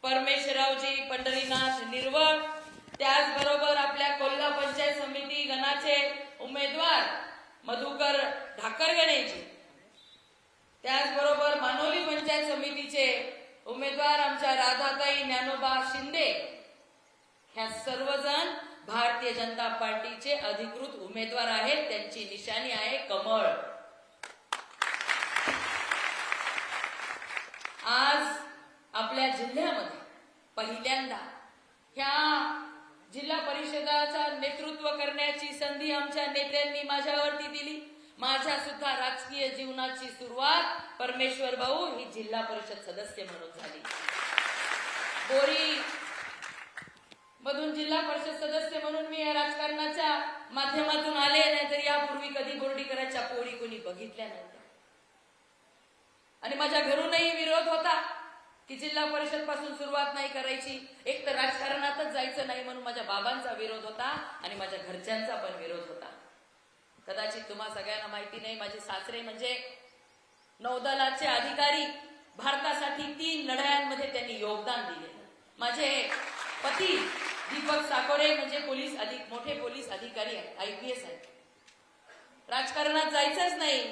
परमेश्वररावजी पंढरीनाथ निर्वळ, त्याचबरोबर आपल्या कोल्हा पंचायत समिती गणाचे उमेदवार मधुकर ढाकरगणेजी, त्याचबरोबर मानोली पंचायत समितीचे उमेदवार आमच्या राधाताई ज्ञानोबा शिंदे, ह्या सर्वजण भारतीय जनता पार्टीचे अधिकृत उमेदवार आहेत. त्यांची निशाणी आहे कमळ. आज आपल्या जिल्ह्यामध्ये पहिल्यांदा ह्या जिल्हा परिषदाचा नेतृत्व करण्याची संधी आमच्या नेत्यांनी माझ्यावरती दिली. माझ्या सुद्धा राजकीय जीवनाची सुरुवात परमेश्वर भाऊ ही जिल्हा परिषद सदस्य म्हणून झाली. बोरी मधून जिल्हा परिषद सदस्य म्हणून मी या राजकारणाच्या माध्यमातून आले, नाहीतर यापूर्वी कधी बोर्डीकरांच्या पोळी कोणी बघितल्या नव्हत्या. आणि माझ्या घरूनही विरोध होता की जिल्हा परिषद पासून सुरुवात नाही करायची, एक तर राजकारणातच जायचं नाही म्हणून माझ्या बाबांचा विरोध होता आणि माझ्या घरच्यांचा पण विरोध होता. कदाचित तुम्हा सगळ्यांना माहिती नाही, माझे सासरे म्हणजे नौदलाचे अधिकारी, भारतासाठी 3 लढायांमध्ये त्यांनी योगदान दिले. माझे पती दीपक साकोरे म्हणजे मोठे पोलीस अधिकारी आहेत, IPS आहेत. राजकारणात जायचंच नाही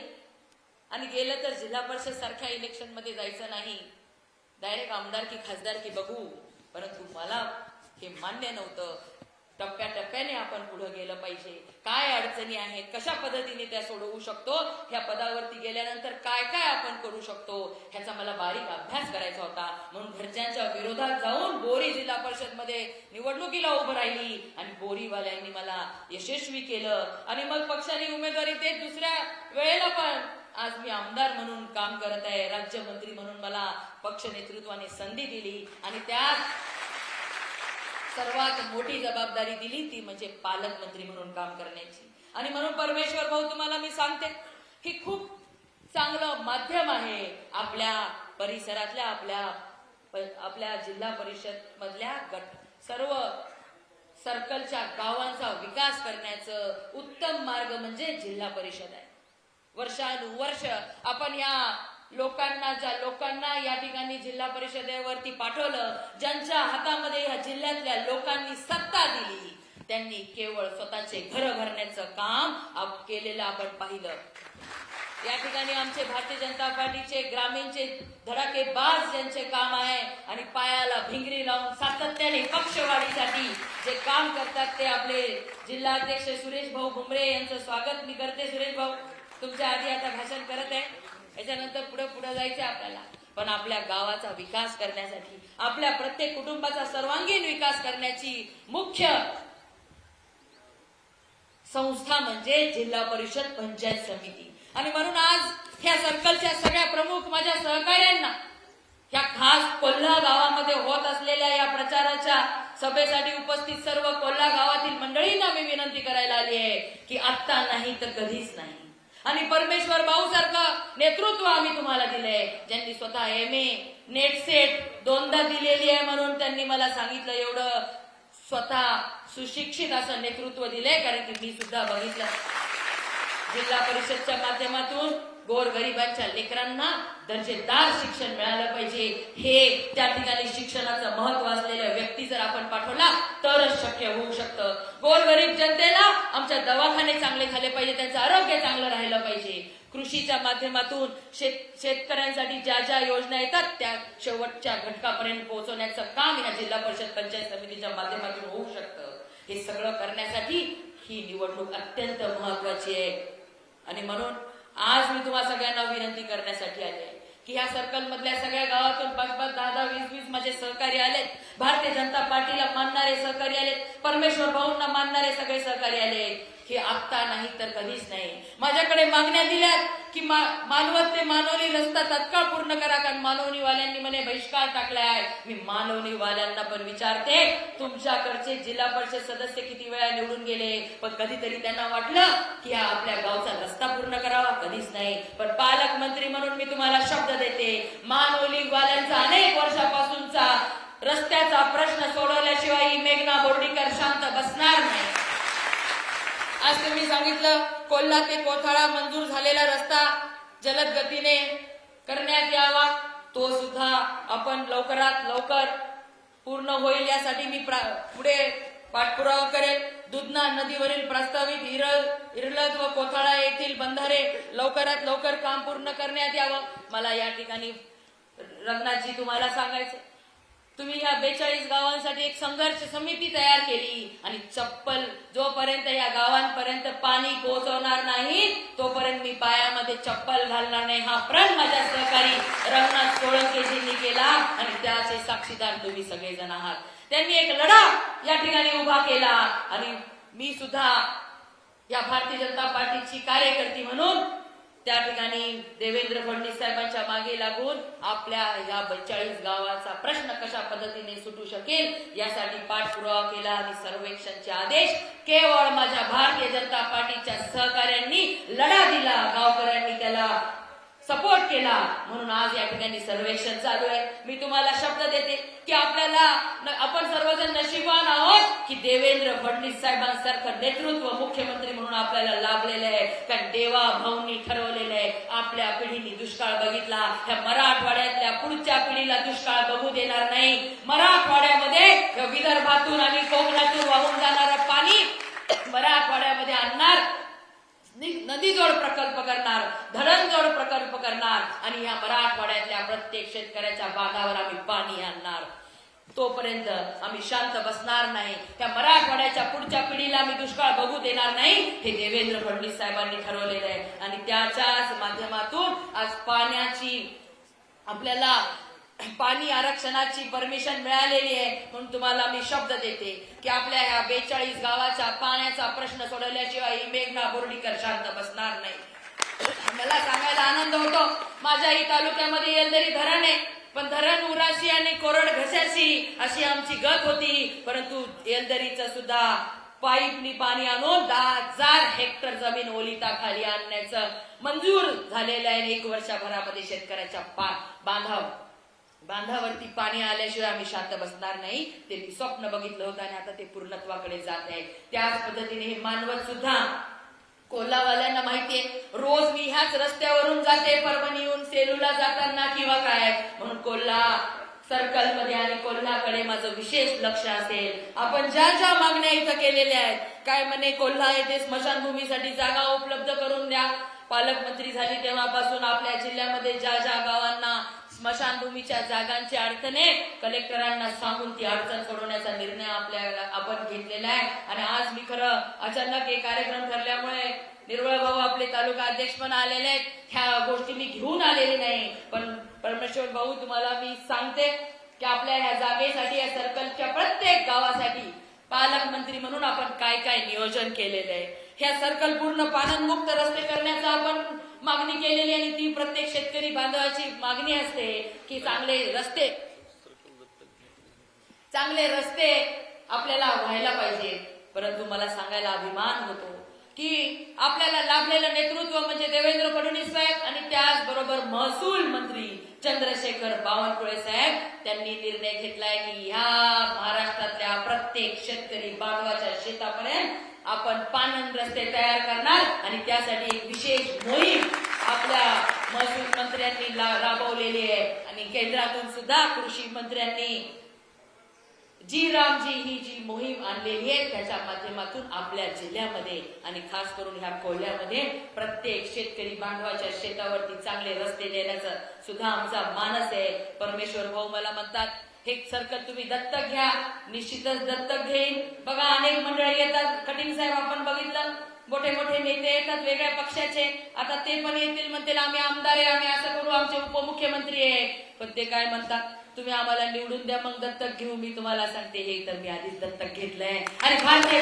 आणि गेलं तर जिल्हा परिषद सारख्या इलेक्शन मध्ये जायचं नाही, डायरेक्ट आमदारकी खासदारकी बघू. परंतु मला हे मान्य नव्हतं. टप्प्याटप्प्याने आपण पुढे गेलं पाहिजे. काय अडचणी आहेत, कशा पद्धतीने त्या सोडवू शकतो, ह्या पदावरती गेल्यानंतर काय काय आपण करू शकतो, ह्याचा मला बारीक अभ्यास करायचा होता. म्हणून घरच्यांच्या विरोधात जाऊन बोरी जिल्हा परिषद मध्ये निवडणुकीला उभं राहिली आणि बोरीवाल्यांनी मला यशस्वी केलं. आणि मग पक्षाने उमेदवारी देत दुसऱ्या वेळेला पण आज मी आमदार म्हणून काम करत आहे. राज्यमंत्री म्हणून मला पक्ष नेतृत्वाने संधी दिली आणि त्यात सर्वात मोठी जबाबदारी दिली ती म्हणजे पालकमंत्री म्हणून काम करण्याची. आणि म्हणून परमेश्वर भाऊ तुम्हाला मी सांगते की खूप चांगलं माध्यम आहे आपल्या परिसरातल्या आपल्या जिल्हा परिषद मधल्या सर्व सर्कलच्या गावांचा विकास करण्याचं उत्तम मार्ग म्हणजे जिल्हा परिषद आहे. वर्षानुवर्ष आपण ज्या लोकांना या ठिकाणी जिल्हा परिषदेवरती पाठवलं, ज्यांच्या हातामध्ये या जिल्ह्यातल्या लोकांनी सत्ता दिली, त्यांनी केवळ स्वतःचे घर भरण्याचं काम केलेलं आपण पाहिलं. या ठिकाणी आमचे भारतीय जनता पार्टीचे ग्रामीणचे धडाकेबाज ज्यांचे काम आहे आणि पायाला भिंगरी लावून सातत्याने पक्षवाढीसाठी जे काम करतात ते आपले जिल्हाध्यक्ष सुरेश भाऊ भुमरे यांचं स्वागत मी करते. सुरेश भाऊ तुमच्या आधी आता भाषण करत आहे, याच्यानंतर पुढे जायचं आपल्याला. पण आपल्या गावाचा विकास करण्यासाठी, आपल्या प्रत्येक कुटुंबाचा सर्वांगीण विकास करण्याची मुख्य संस्था म्हणजे जिल्हा परिषद पंचायत समिती. आणि म्हणून आज ह्या सर्कलच्या सगळ्या प्रमुख माझ्या सहकार्यांना या खास कोल्हा गावामध्ये होत असलेल्या या प्रचाराच्या सभेसाठी उपस्थित सर्व कोल्हा गावातील मंडळींना मी विनंती करायला आली आहे की आत्ता नाही तर कधीच नाही. आणि परमेश्वर भाऊ सारखं नेतृत्व आम्ही तुम्हाला दिलंय, ज्यांनी स्वतः MA नेट सेट 2दा दिलेली आहे म्हणून त्यांनी मला सांगितलं एवढं स्वतः सुशिक्षित असं नेतृत्व दिलंय. कारण की मी सुद्धा बघितलं जिल्हा परिषदच्या माध्यमातून गोरगरिबांच्या लेकरांना दर्जेदार शिक्षण मिळालं पाहिजे. हे त्या ठिकाणी शिक्षणाचं महत्व असलेल्या व्यक्ती जर आपण पाठवला तरच शक्य होऊ शकतं. गोरगरीब जनतेला आमच्या दवाखाने चांगले झाले पाहिजे, त्यांचं आरोग्य चांगलं राहिलं पाहिजे. कृषीच्या माध्यमातून शेतकऱ्यांसाठी ज्या ज्या योजना येतात त्या शेवटच्या घटकापर्यंत पोहोचवण्याचं काम या जिल्हा परिषद पंचायत समितीच्या माध्यमातून होऊ शकतं. हे सगळं करण्यासाठी ही निवडणूक अत्यंत महत्वाची आहे. आणि म्हणून आज मी तुम्हा सगळ्यांना विनंती करण्यासाठी आले की ह्या सर्कल मधल्या सगळ्या गावातून 5-5, 10-10, 20-20 माझे सहकारी आलेत. भारतीय जनता पार्टीला मानणारे सहकारी आलेत, परमेश्वर भाऊंना मानणारे सगळे सहकारी आलेत. की आत्ता नाही तर कधीच नाही. माझ्याकडे मागण्या दिल्यात की मानवत ते मानवली रस्ता तत्काळ पूर्ण करा, कारण मानवनीवाल्यांनी म्हणे बहिष्कार टाकलाय. मी मानवनीवाल्यांना पण विचारते, तुमच्याकडचे जिल्हा परिषद सदस्य किती वेळा निवडून गेले, पण कधीतरी त्यांना वाटलं की हा आपल्या गावचा रस्ता पूर्ण करावा? कधीच नाही. पण पालकमंत्री म्हणून मी तुम्हाला शब्द देते, मानवनीवाल्यांचा अनेक वर्षापासूनचा रस्त्याचा प्रश्न सोडवल्याशिवाय ही मेघना बोर्डीकर शांत बसणार नाही. आज तुम्ही सांगितलं कोल्हा ते कोथाळा मंजूर झालेला रस्ता जलद गतीने करण्यात यावा, तो सुद्धा आपण लवकरात लवकर पूर्ण होईल यासाठी मी पुढे पाठपुरावा करेल. दुधना नदीवरील प्रस्तावित इरलद व कोथळा येथील बंधारे लवकरात लवकर काम पूर्ण करण्यात यावं. मला या ठिकाणी रंगनाथजी तुम्हाला सांगायचं, तुम्ही या 42 गावांसाठी एक संघर्ष समिती तयार केली आणि चप्पल जोपर्यंत या गावांपर्यंत पाणी पोहोचवणार नाही तोपर्यंत मी पायामध्ये चप्पल घालणार नाही हा प्रण माझ्या सहकारी रंगनाथ सोळंकेजींनी केला आणि त्याचे साक्षीदार तुम्ही सगळेजण आहात. त्यांनी एक लढा या ठिकाणी उभा केला आणि मी सुद्धा या भारतीय जनता पार्टीची कार्यकर्ती म्हणून त्या ठिकाणी देवेंद्र फडणवीस साहेबांच्या मागे लागून आपल्या या 42 गावाचा प्रश्न कशा पद्धतीने सुटू शकेल यासाठी पाठपुरावा केला आणि सर्वेक्षणचे आदेश केवळ माझ्या भारतीय जनता पार्टीच्या सहकार्यांनी लढा दिला, गावकऱ्यांनी त्याला सपोर्ट केला म्हणून आज या ठिकाणी सर्वेक्षण चालू आहे. मी तुम्हाला शब्द देते की आपण सर्वजण नशीबवान आहोत की देवेंद्र फडणवीस साहेबांसारखं नेतृत्व मुख्यमंत्री म्हणून आपल्याला लाभलेलं आहे. कारण देवा भाऊंनी ठरवलेलं आहे आपल्या पिढीने दुष्काळ बघितला, ह्या मराठवाड्यातल्या पुढच्या पिढीला दुष्काळ बघू देणार नाही. मराठवाड्यामध्ये विदर्भातून आणि कोकणातून वाहून जाणारं पाणी मराठवाड्यामध्ये आणणार, नदीजोड प्रकल्प करणार, धरणजोड प्रकल्प करणार आणि या मराठवाड्यातल्या प्रत्येक शेतकऱ्याच्या बागावर आम्ही पाणी आणणार. तोपर्यंत आम्ही शांत बसणार नाही. त्या मराठवाड्याच्या पुढच्या पिढीला आम्ही दुष्काळ बघू देणार नाही हे देवेंद्र फडणवीस साहेबांनी ठरवलेलं आहे आणि त्याच्याच माध्यमातून आज आपल्याला पाणी आरक्षणाची परमिशन मिळालेली आहे. म्हणून तुम्हाला मी शब्द देते की आपल्या ह्या 42 गावाच्या पाण्याचा प्रश्न सोडवल्याशिवाय ही मेघना बोर्डीकर शांत बसणार नाही. मला सांगायला आनंद होतो, माझ्याही तालुक्यामध्ये येलदरी धरण आहे, पण धरण उराशी आणि कोरड घशाशी अशी आमची गत होती. परंतु येलदरीचं सुद्धा पाईपनी पाणी आणून 10,000 हेक्टर जमीन ओलिताखाली आणण्याचं मंजूर झालेलं आहे. 1 वर्षभरामध्ये शेतकऱ्याच्या बांधावरती पाणी आल्याशिवाय आम्ही शांत बसणार नाही. ते मी स्वप्न बघितलं होतं आणि आता ते पूर्णत्वाकडे जात आहे. त्याच पद्धतीने हे मानवत सुद्धा कोल्हावाल्यांना माहितीये, रोज मी ह्याच रस्त्यावरून जाते परभणीहून सेलूला जाताना किंवा काय, म्हणून कोल्हा सर्कल मध्ये आणि कोल्हाकडे माझं विशेष लक्ष असेल. आपण ज्या ज्या मागण्या इथं केलेल्या आहेत, काय म्हणे कोल्हा येथे स्मशानभूमीसाठी जागा उपलब्ध करून द्या. पालकमंत्री झाली तेव्हापासून आपल्या जिल्ह्यामध्ये ज्या ज्या गावांना स्मशानभूमीच्या जागांची अडचण आहे कलेक्टरांना सांगून ती अडचण सोडवण्याचा निर्णय आपण घेतलेला आहे. आणि आज मी खरं अचानक एक कार्यक्रम ठरल्यामुळे निर्मळ भाऊ आपले तालुका अध्यक्ष पण आलेले आहेत, ह्या गोष्टी मी घेऊन आलेली नाही. पण परमेश्वर भाऊ तुम्हाला मी सांगते की आपल्या ह्या जागेसाठी या सर्कलच्या प्रत्येक गावासाठी पालकमंत्री म्हणून आपण काय काय नियोजन केलेलं आहे. ह्या सर्कल पूर्ण पाणंदमुक्त रस्ते करण्याचा आपण मागणी केलेली आणि ती प्रत्येक शेतकरी बांधवाची मागणी असते की चांगले रस्ते आपल्याला व्हायला पाहिजे. परंतु मला सांगायला अभिमान होतो की आपल्याला लाभलेलं नेतृत्व म्हणजे देवेंद्र फडणवीस साहेब आणि त्याचबरोबर महसूल मंत्री चंद्रशेखर बावनकुळे साहेब. त्यांनी निर्णय घेतलाय की ह्या महाराष्ट्रातल्या प्रत्येक शेतकरी बांधवाच्या शेतापर्यंत आपण पाणंद रस्ते तयार करणार आणि त्यासाठी एक विशेष मोहीम आपल्या महसूल मंत्र्यांनी राबवलेली आहे आणि केंद्रातून सुद्धा कृषी मंत्र्यांनी रामजी ही जी मोहीम आणलेली आहे त्याच्या माध्यमातून आपल्या जिल्ह्यामध्ये आणि खास करून ह्या कोल्ह्यामध्ये प्रत्येक शेतकरी बांधवाच्या शेतावरती चांगले रस्ते देण्याचा सुद्धा आमचा मानस आहे. परमेश्वर भाऊ मला म्हणतात हे सर्कल तुम्ही दत्तक घ्या. निश्चितच दत्तक घेईन. बघा अनेक मंडळी येतात, कटिंग साहेब आपण बघितलं, मोठे मोठे नेते येतात वेगळ्या पक्षाचे, आता ते पण येतील म्हणतील आम्ही आमदार आहे, आम्ही असं करू, आमचे उपमुख्यमंत्री आहे. पण ते काय म्हणतात, तुम्ही आम्हाला निवडून द्या मग दत्तक घेऊ. मी तुम्हाला सांगते हे तर मी आधीच दत्तक घेतलंय आणि भारतीय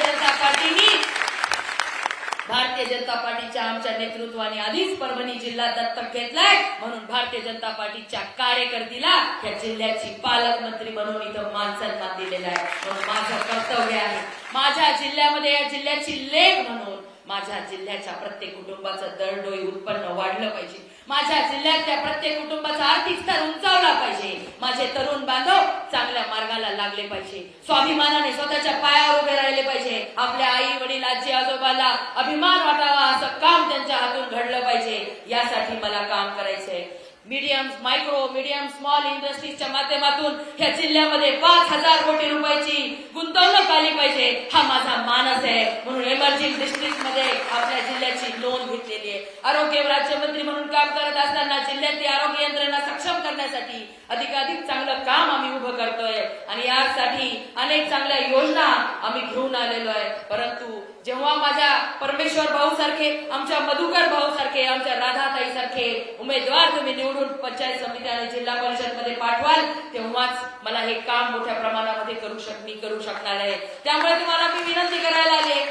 जनता पार्टीच्या आमच्या नेतृत्वाने आधीच परभणी जिल्हा दत्तक घेतलाय. म्हणून भारतीय जनता पार्टीच्या कार्यकर्तीला या जिल्ह्याची पालकमंत्री म्हणून इथं मानसन्मान दिलेला आहे. म्हणून माझं कर्तव्य आहे माझ्या जिल्ह्यामध्ये या जिल्ह्याची लेख म्हणून माझ्या जिल्ह्याच्या प्रत्येक कुटुंबाचं दरडोई उत्पन्न वाढलं पाहिजे. माझ्या जिल्ह्यातल्या प्रत्येक कुटुंबाचा आर्थिक स्तर उंचावला पाहिजे. माझे तरुण बांधव चांगल्या मार्गाला लागले पाहिजे, स्वाभिमानाने स्वतःच्या पायावर उभे राहिले पाहिजे. आपल्या आई वडील आजी आजोबाला अभिमान वाटावा असं काम त्यांच्या हातून घडलं पाहिजे. यासाठी मला काम करायचंय. मीडियम मायक्रो मीडियम स्मॉल इंडस्ट्रीजच्या माध्यमातून या जिल्ह्यामध्ये 5,000 कोटी रुपयाची गुंतवणूक आली पाहिजे, हा माझा मानस आहे. म्हणून एमर्जिंग डिस्ट्रिक्ट मध्ये आपल्या जिल्ह्याची नोंद घेतलेली आहे. आरोग्य राज्यमंत्री म्हणून काम करत असताना जिल्ह्यातली आरोग्य यंत्रणा सक्षम करण्यासाठी अधिकाधिक चांगलं काम आम्ही उभं करतोय आणि यासाठी अनेक चांगल्या योजना आम्ही घेऊन आलेलो आहे. परंतु जेव्हा माझ्या परमेश्वर भाऊ सारखे, आमच्या मधुकर भाऊ सारखे, आमच्या राधाताई सारखे उमेदवार तुम्ही निवडून पंचायत समिती आणि जिल्हा परिषद मध्ये पाठवाल, तेव्हाच मला हे काम मोठ्या प्रमाणामध्ये करू शकणार आहे. त्यामुळे तुम्हाला मी विनंती करायला आले.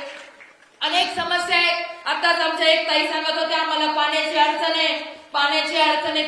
अनेक समस्या आहेत. आताच आमच्या एक ताई सांगत होत्या आम्हाला पाण्याची अडचण आहे.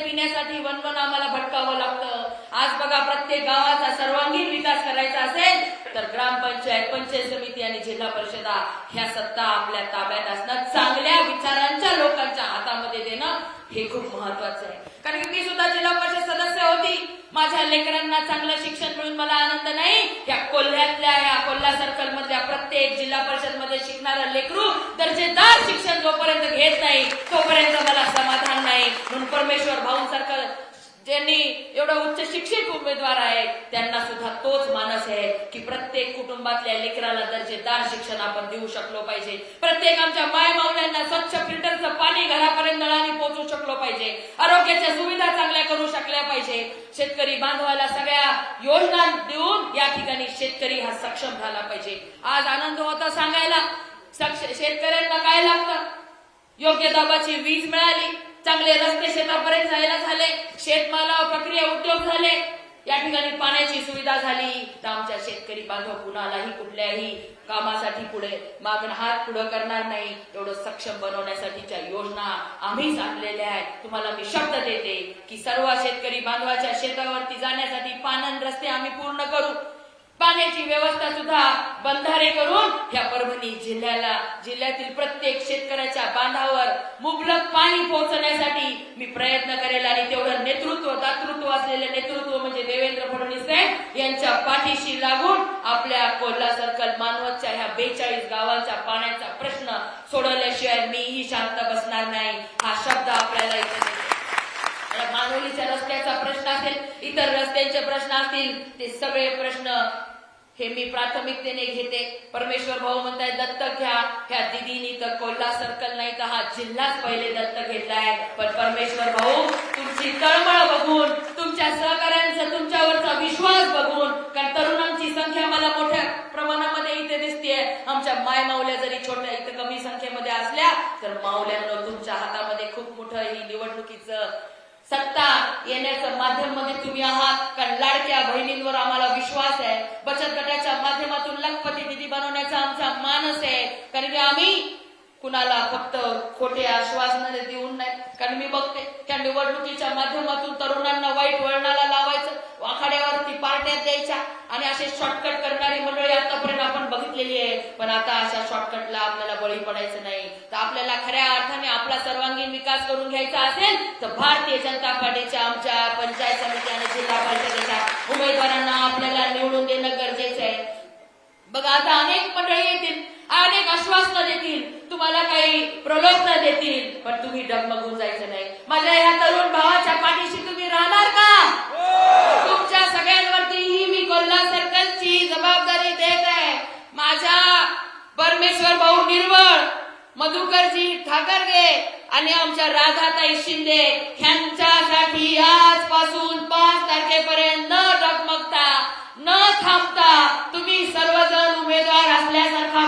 पिण्यासाठी वनवन आम्हाला भटकावं लागतं. आज बघा, प्रत्येक गावाचा सर्वांगीण विकास करायचा असेल तर ग्रामपंचायत, पंचायत समिती आणि जिल्हा परिषदा ह्या सत्ता आपल्या ताब्यात असणं, चांगल्या विचारांच्या लोकांच्या हातामध्ये देणं हे खूप महत्वाचं आहे. कारण की मी सुद्धा जिल्हा परिषद सदस्य होती. माझ्या लेकरांना चांगलं शिक्षण मिळून मला आनंद नाही. या कोल्ह्यातल्या, या कोल्हा सर्कल मधल्या प्रत्येक जिल्हा परिषद मध्ये शिकणारं लेकरू दर्जेदार शिक्षण जोपर्यंत घेत नाही तोपर्यंत मला समाधान नाही. म्हणून परमेश्वर भाऊंसारखं ज्यांनी एवढं उच्च शिक्षित उमेदवार आहेत त्यांना सुद्धा तोच मानस आहे की प्रत्येक कुटुंबातल्या लेकराला दर्जेदार शिक्षण आपण देऊ शकलो पाहिजे. प्रत्येक आमच्या माय मावल्यांना स्वच्छ फिल्टरचं पाणी घरापर्यंत नळाने पोहोचू शकलो पाहिजे. आरोग्याच्या सुविधा चांगल्या करू शकल्या पाहिजे. शेतकरी बांधवाला सगळ्या योजना देऊन या ठिकाणी शेतकरी हा सक्षम झाला पाहिजे. आज आनंद होता सांगायला, शेतकऱ्यांना काय लागतं? योग्य दाबाची वीज मिळाली, चांगले रस्ते शेतापर्यंत जायला झाले, शेतमालावर प्रक्रिया उद्योग झाले, या ठिकाणी पाण्याची सुविधा झाली, तर आमच्या शेतकरी बांधव कुणालाही कुठल्याही कामासाठी पुढे मागणं हात पुढे करणार नाही. एवढं सक्षम बनवण्यासाठीच्या योजना आम्हीच आणलेल्या आहेत. तुम्हाला मी शब्द देते की सर्व शेतकरी बांधवाच्या शेतावरती जाण्यासाठी पाणंद रस्ते आम्ही पूर्ण करू. पाण्याची व्यवस्था सुद्धा बंधारे करून या परभणी जिल्ह्यातील प्रत्येक शेतकऱ्याच्या बांधावर मुबलक पाणी पोहोचण्यासाठी मी प्रयत्न करेल. आणि तेवढं दातृत्व असलेले नेतृत्व म्हणजे देवेंद्र फडणवीस साहेब यांच्या पाठीशी लागून आपल्या कोल्हा सर्कल मानवतच्या ह्या 42 गावांचा पाण्याचा प्रश्न सोडवल्याशिवाय मीही शांत बसणार नाही. हा शब्द आपल्याला इथे मानवलीच्या रस्त्याचा प्रश्न असेल, इतर रस्त्यांचे प्रश्न असतील, ते सगळे प्रश्न हे मी प्राथमिकतेने घेते. परमेश्वर भाऊ म्हणताय दत्तक घ्या. ह्या दिदीनी तर कोल्हा सर्कल नाही तर हा जिल्हाच पहिले दत्तक घेतलाय. पण परमेश्वर भाऊ, तुमची तळमळ बघून, तुमच्या सहकार्यांचा तुमच्यावरचा विश्वास बघून, कारण तरुणांची संख्या मला मोठ्या प्रमाणामध्ये इथे दिसतेय. आमच्या माय मावल्या जरी छोट्या इथे कमी संख्येमध्ये असल्या तर मावल्यांना तुमच्या हातामध्ये खूप मोठं ही निवडणुकीचं सत्ता येण्याचं माध्यम मध्ये तुम्ही आहात. कारण लाडक्या बहिणींवर आम्हाला विश्वास आहे. बचत गटाच्या माध्यमातून लखपती निधी बनवण्याचा आमचा मानस आहे. कारण की आम्ही कुणाला फक्त खोटे आश्वासन देऊन नाही. कारण मी बघते त्या निवडणुकीच्या माध्यमातून तरुणांना वाईट वळणाला लावायचं, आखाड्यावरती पार्ट्या द्यायच्या आणि असे शॉर्टकट करणारी मंडळी आतापर्यंत आपण बघितलेली आहे. पण आता अशा शॉर्टकटला आपल्याला बळी पडायचं नाही. तर आपल्याला खऱ्या अर्थाने आपला सर्वांगीण विकास करून घ्यायचा असेल तर भारतीय जनता पार्टीच्या आमच्या पंचायत समिती आणि जिल्हा परिषदेच्या उमेदवारांना आपल्याला निवडून देणं गरजेचं आहे. बघा, आता अनेक मंडळी येतील, अनेक आश्वासनं देतील, तुम्हाला काही प्रलोभन देतील, पण तुम्ही डगमगून जायचं नाही. माझ्या या तरुण भावाच्या पाठीशी तुम्ही राहणार का? तुमच्या सगळ्यांवरती ही मी कोल्हा सर्कलची जबाबदारी देत आहे. माझ्या परमेश्वर भाऊ निर्वळ, मधुकरजी ठाकरगे आणि आमच्या राधाताई शिंदे ह्यांच्यासाठी आजपासून 5 तारखेपर्यंत न डगमगता, न थांबता तुम्ही सर्वजण उमेदवार असल्यासारखा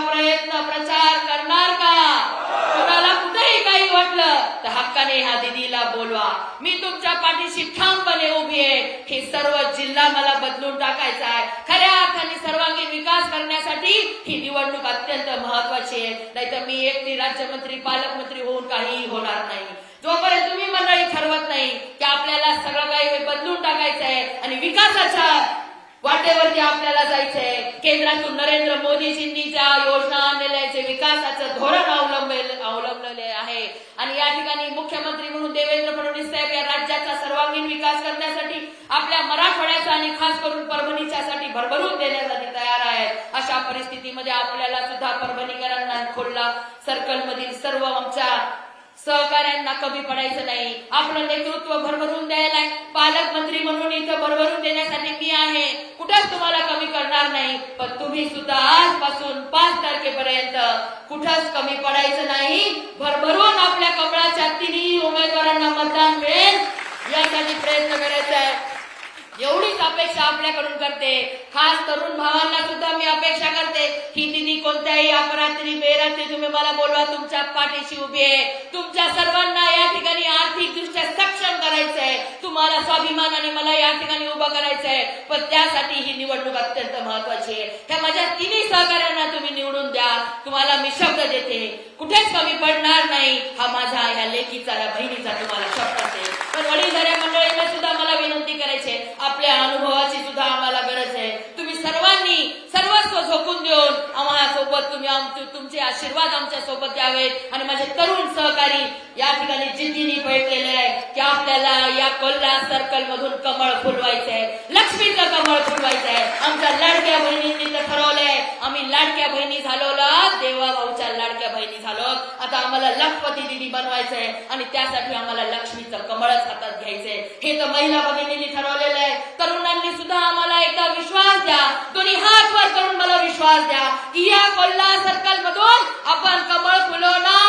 प्रचार करणार का? कुणाला कुठेही काही वाटलं तर हक्काने ह्या दिदीला बोलवा. मी तुमच्या पाठीशी ठामपणे उभी आहे. हे सर्व जिल्हा मला बदलून टाकायचा आहे. खऱ्या अर्थाने सर्वांगीण विकास करण्यासाठी ही निवडणूक अत्यंत महत्वाची आहे. नाहीतर मी एकटी राज्यमंत्री, पालकमंत्री होऊन काहीही होणार नाही. जोपर्यंत तुम्ही मंडळी ठरवत नाही की आपल्याला सगळं काही बदलून टाकायचं आहे आणि विकासाच्या वाटेवरती आपल्याला जायचंय, केंद्रातून नरेंद्र मोदीजींनी ज्या योजना आणलेल्या जे विकासाचं धोरण अवलंबलेले आहे आणि या ठिकाणी मुख्यमंत्री म्हणून देवेंद्र फडणवीस साहेब या राज्याचा सर्वांगीण विकास करण्यासाठी आपल्या मराठवाड्याचा आणि खास करून परभणीच्यासाठी भरभरून देण्यासाठी तयार आहेत. अशा परिस्थितीमध्ये आपल्याला सुद्धा परभणीकरांना, कोल्हा सर्कल मधील सर्व आमच्या सहकाऱ्यांना कमी पडायचं नाही. आपलं नेतृत्व भरभरून द्यायला पालकमंत्री म्हणून इथं भरभरून देण्यासाठी मी आहे. कुठंच तुम्हाला कमी करणार नाही. पण तुम्ही सुद्धा आजपासून 5 तारखेपर्यंत कुठंच कमी पडायचं नाही. भरभरून आपल्या कमळाच्या तिन्ही उमेदवारांना मतदान मिळेल यासाठी प्रयत्न करायचा आहे. एवढीच अपेक्षा आपल्याकडून करते. खास तरुण भावांना सुद्धा मी अपेक्षा करते. ही दिदी कोणत्याही अपरात्री बेरात्री तुम्ही मला बोलवा, तुमच्या पाठीशी उभी आहे. तुमच्या सर्वांना या ठिकाणी आर्थिक दृष्ट्या सक्षम करायचंय. तुम्हाला स्वाभिमानाने मला या ठिकाणी उभं करायचंय. पण त्यासाठी ही निवडणूक अत्यंत महत्वाची आहे. ह्या माझ्या तिन्ही सहकाऱ्यांना तुम्ही निवडून द्या. तुम्हाला मी शब्द देते, कुठेच कमी पडणार नाही. हा माझा ह्या लेकीचा या बहिणीचा तुम्हाला शब्द आहे. पण वडीलधाऱ्या मंडळींना सुद्धा मला विनंती करायची, आपल्या अनुभवाची सुद्धा आम्हाला गरज आहे. तुम्ही सर्वांनी सर्वस्व झोकून देऊन आम्हाला सोबत तुम्ही तुमचे आशीर्वाद आमच्या सोबत द्यावेत. आणि माझे तरुण सहकारी या ठिकाणी जिद्दीने बैठलेले आहे की आपल्याला या कोल्हा सर्कल मधून कमळ फुलवायचंय, लक्ष्मीचं कमळ फुलवायचंय. आमच्या लाडक्या बहिणींनी तर ठरवलंय, आम्ही लाडक्या बहिणी झालो, देवाभाऊच्या लाडक्या बहिणी झालो. आता आम्हाला लखपती दिदी बनवायचंय आणि त्यासाठी आम्हाला लक्ष्मीचं कमळच हातात घ्यायचंय. हे तर महिला भगिनींनी ठरवलेलं आहे. तरुणांनी सुद्धा आम्हाला एकदा विश्वास द्या, दोन्ही हात वर करून मला विश्वास द्या की या कोल्हा सर्कल मधून आपण कमळ फुलवणार